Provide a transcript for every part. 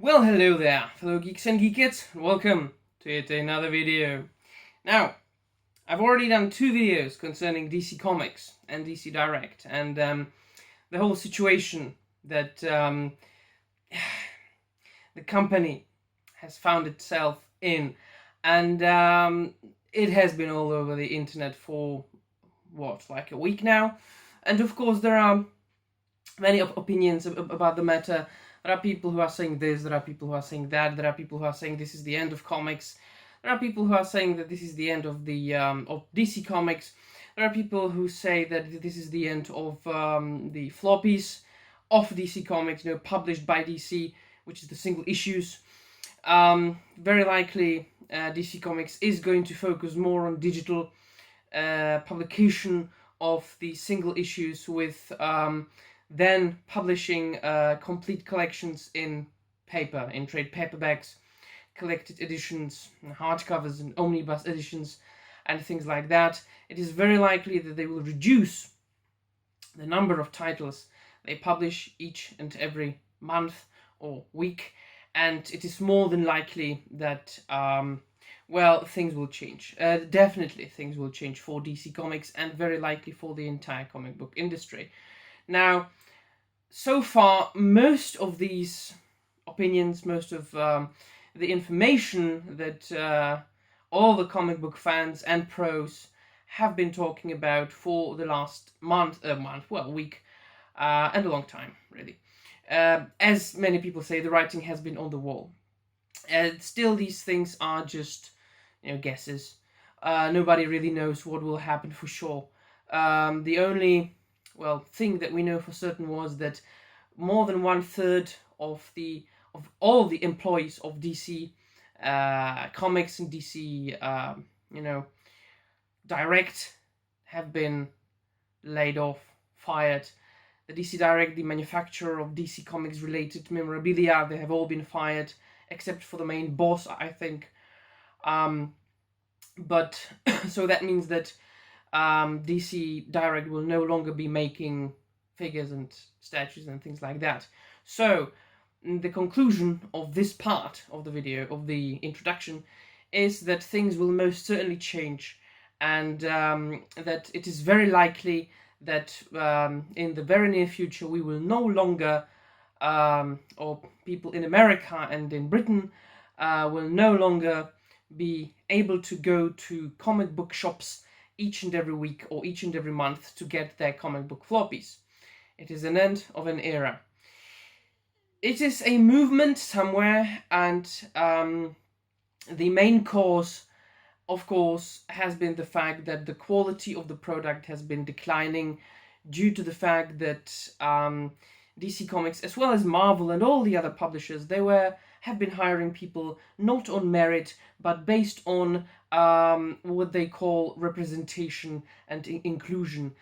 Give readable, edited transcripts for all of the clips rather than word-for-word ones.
Well, hello there, fellow geeks and geekettes. Welcome to yet another video. Now, I've already done two videos concerning DC Comics and DC Direct, and the whole situation that the company has found itself in, and it has been all over the internet for like a week now, and of course there are many opinions about the matter. There are people who are saying this, there are people who are saying that, there are people who are saying this is the end of comics, there are people who are saying that this is the end of the of DC Comics, there are people who say that this is the end of the floppies of DC Comics, published by DC, which is the single issues. Very likely DC Comics is going to focus more on digital publication of the single issues, with then publishing complete collections in paper, in trade paperbacks, collected editions, hardcovers, and omnibus editions, and things like that. It is very likely that they will reduce the number of titles they publish each and every month or week, and it is more than likely that things will change. Definitely things will change for DC Comics, and very likely for the entire comic book industry. Now, so far, most of these opinions, most of the information that all the comic book fans and pros have been talking about for the last week, and a long time, really. As many people say, the writing has been on the wall. Still, these things are just, guesses. Nobody really knows what will happen for sure. The only thing that we know for certain was that more than 1/3 of all the employees of DC Comics and DC Direct have been laid off, fired. The DC Direct, the manufacturer of DC Comics related memorabilia, they have all been fired, except for the main boss, I think. But so that means that DC Direct will no longer be making figures and statues and things like that. So the conclusion of this part of the video, of the introduction, is that things will most certainly change, and that it is very likely that in the very near future we will no longer, or people in America and in Britain will no longer be able to go to comic book shops each and every week or each and every month to get their comic book floppies. It is an end of an era. It is a movement somewhere, and the main cause, of course, has been the fact that the quality of the product has been declining due to the fact that DC Comics, as well as Marvel and all the other publishers, have been hiring people not on merit, but based on what they call representation and inclusion,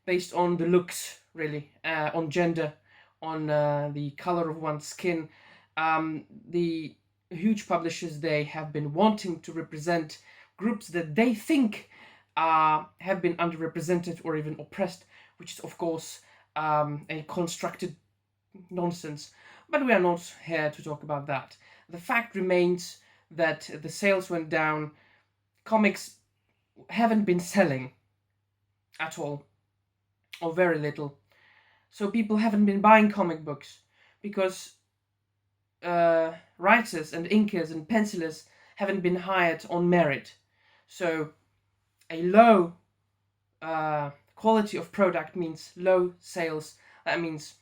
based on the looks, really, on gender, on the color of one's skin. The huge publishers, they have been wanting to represent groups that they think have been underrepresented or even oppressed, which is, of course, a constructed nonsense. But we are not here to talk about that. The fact remains that the sales went down. Comics haven't been selling at all, or very little. So people haven't been buying comic books because writers and inkers and pencilers haven't been hired on merit. So a low quality of product means low sales. That means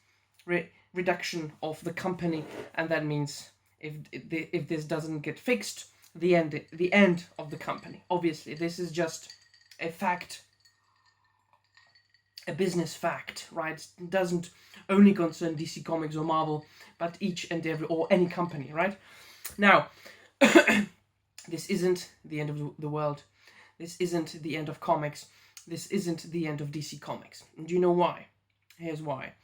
reduction of the company, and that means if this doesn't get fixed, the end of the company. Obviously, this is just a fact, a business fact, right? It doesn't only concern DC Comics or Marvel, but each and every, or any company, right? Now, this isn't the end of the world. This isn't the end of comics. This isn't the end of DC Comics. And do you know why? Here's why.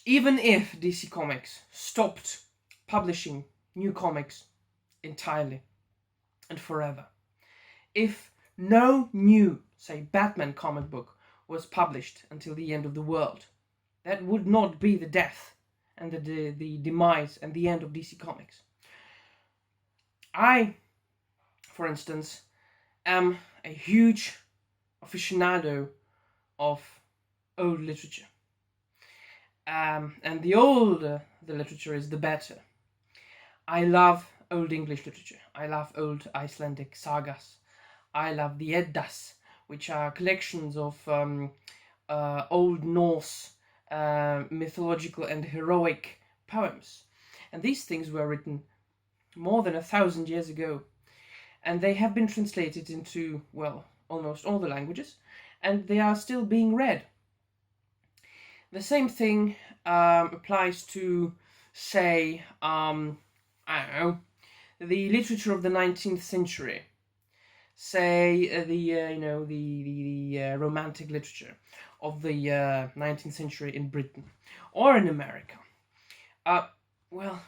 Even if DC Comics stopped publishing new comics entirely and forever, if no new, say, Batman comic book was published until the end of the world, that would not be the death. and the demise and the end of DC Comics. I, for instance, am a huge aficionado of old literature. And the older the literature is, the better. I love Old English literature. I love old Icelandic sagas. I love the Eddas, which are collections of Old Norse mythological and heroic poems. And these things were written more than 1,000 years ago. And they have been translated into, well, almost all the languages. And they are still being read. The same thing applies to, say, I don't know, the literature of the 19th century. Say the romantic literature of the 19th century in Britain or in America. Well,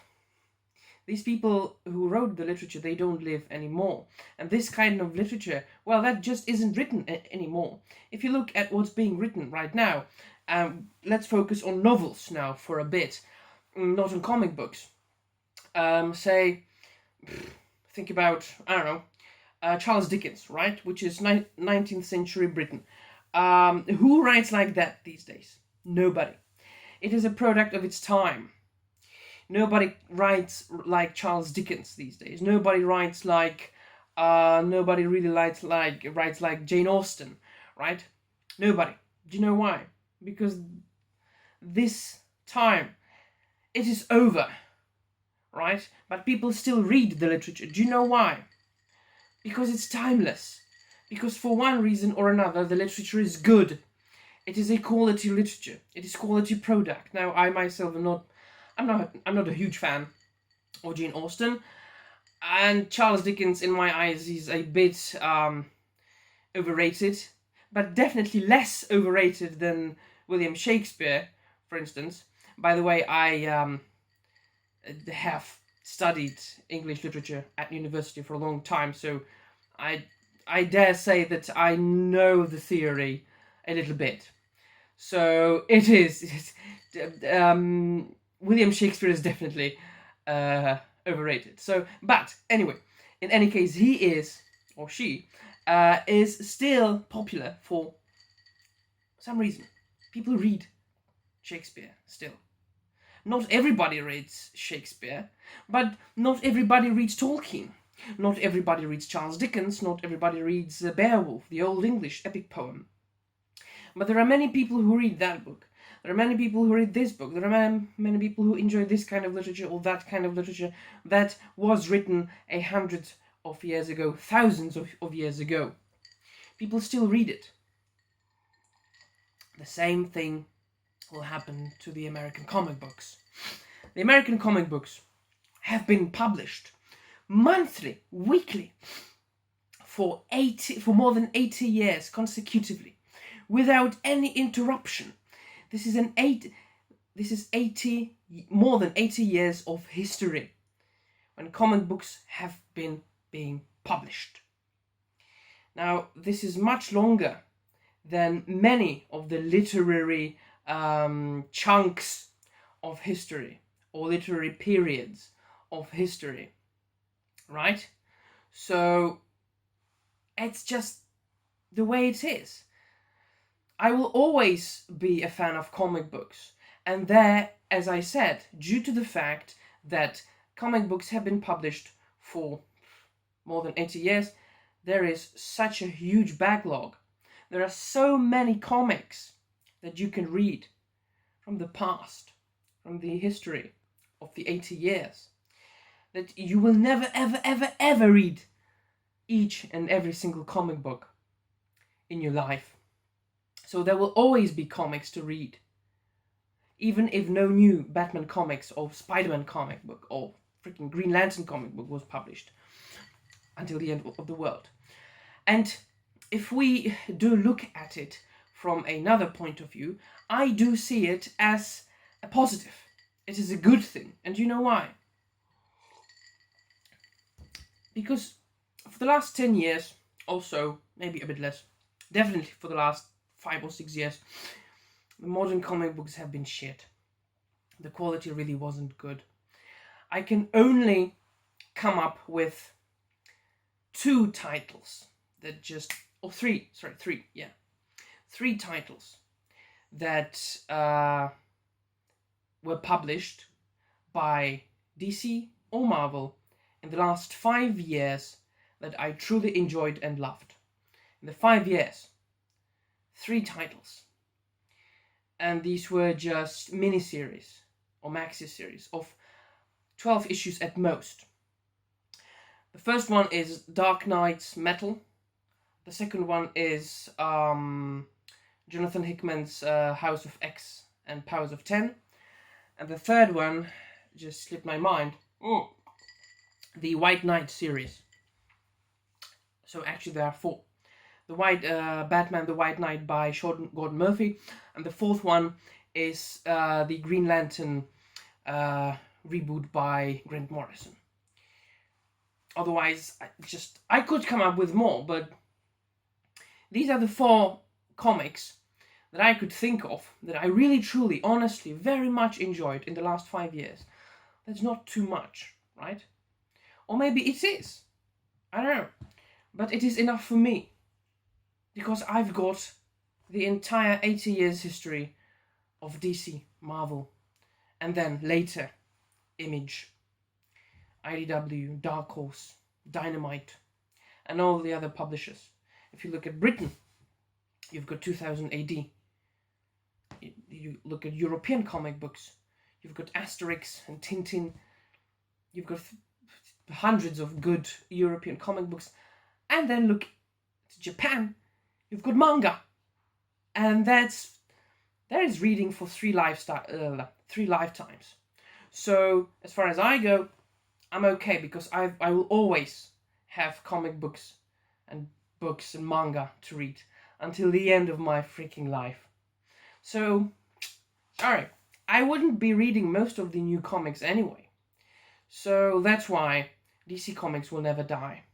these people who wrote the literature, they don't live anymore. And this kind of literature, well, that just isn't written anymore. If you look at what's being written right now, let's focus on novels now for a bit, not on comic books. Think about, I don't know, Charles Dickens, right? Which is 19th century Britain. Who writes like that these days? Nobody. It is a product of its time. Nobody writes like Charles Dickens these days. Nobody writes like, nobody really writes like Jane Austen, right? Nobody. Do you know why? Because this time, it is over, right? But people still read the literature. Do you know why? Because it's timeless. Because for one reason or another, the literature is good. It is a quality literature. It is quality product. Now, I myself am not a huge fan of Jane Austen, and Charles Dickens, in my eyes, is a bit overrated, but definitely less overrated than William Shakespeare, for instance. By the way, I have studied English literature at university for a long time, so I dare say that I know the theory a little bit. So it is. William Shakespeare is definitely overrated. So, but anyway, in any case, he is, or she, is still popular for some reason. People read Shakespeare still. Not everybody reads Shakespeare, but not everybody reads Tolkien. Not everybody reads Charles Dickens. Not everybody reads Beowulf, the Old English epic poem. But there are many people who read that book. There are many people who read this book. There are many people who enjoy this kind of literature or that kind of literature that was written 100 of years ago, thousands of years ago. People still read it. The same thing will happen to the American comic books. The American comic books have been published monthly, weekly, for more than 80 years consecutively, without any interruption. This is more than 80 years of history when comic books have been being published. Now, this is much longer than many of the literary chunks of history or literary periods of history, right? So it's just the way it is. I will always be a fan of comic books, and there, as I said, due to the fact that comic books have been published for more than 80 years, there is such a huge backlog. There are so many comics that you can read from the past, from the history of the 80 years, that you will never, ever, ever, ever read each and every single comic book in your life. So there will always be comics to read. Even if no new Batman comics or Spider-Man comic book or freaking Green Lantern comic book was published until the end of the world. And if we do look at it from another point of view, I do see it as a positive. It is a good thing. And you know why? Because for the last 10 years, also, maybe a bit less, definitely for the last 5 or 6 years, the modern comic books have been shit. the quality really wasn't good. I can only come up with two titles that just, or three titles that were published by DC or Marvel in the last 5 years that I truly enjoyed and loved. In the 5 years, 3 titles. And these were just miniseries or maxi series of 12 issues at most. The first one is Dark Knight's Metal. The second one is Jonathan Hickman's House of X and Powers of 10. And the third one just slipped my mind. The White Knight series. So actually there are 4. The Batman the White Knight by Sean Gordon Murphy, and the fourth one is the Green Lantern reboot by Grant Morrison. Otherwise, I could come up with more, but these are the 4 comics that I could think of that I really, truly, honestly, very much enjoyed in the last 5 years. That's not too much, right? Or maybe it is. I don't know. But it is enough for me. Because I've got the entire 80 years history of DC, Marvel, and then later Image, IDW, Dark Horse, Dynamite, and all the other publishers. If you look at Britain, you've got 2000 AD. You look at European comic books, you've got Asterix and Tintin. You've got hundreds of good European comic books. And then look to Japan. You've got manga, and that is reading for 3 lifetimes. So as far as I go, I'm okay because I will always have comic books and manga to read until the end of my freaking life. So, alright, I wouldn't be reading most of the new comics anyway. So that's why DC Comics will never die,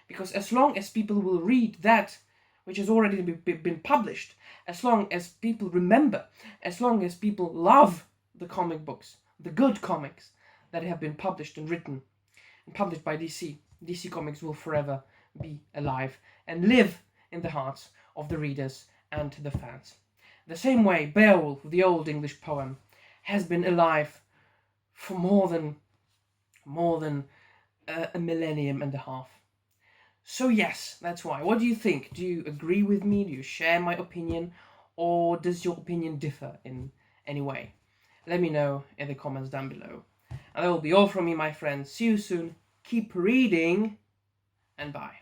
because as long as people will read that which has already been published, as long as people remember, as long as people love the comic books, the good comics that have been published and written and published by DC, DC Comics will forever be alive and live in the hearts of the readers and the fans. The same way Beowulf, the old English poem, has been alive for more than a millennium and a half. So yes, that's why. What do you think? Do you agree with me? Do you share my opinion? Or does your opinion differ in any way? Let me know in the comments down below. And that will be all from me, my friends. See you soon. Keep reading, and bye.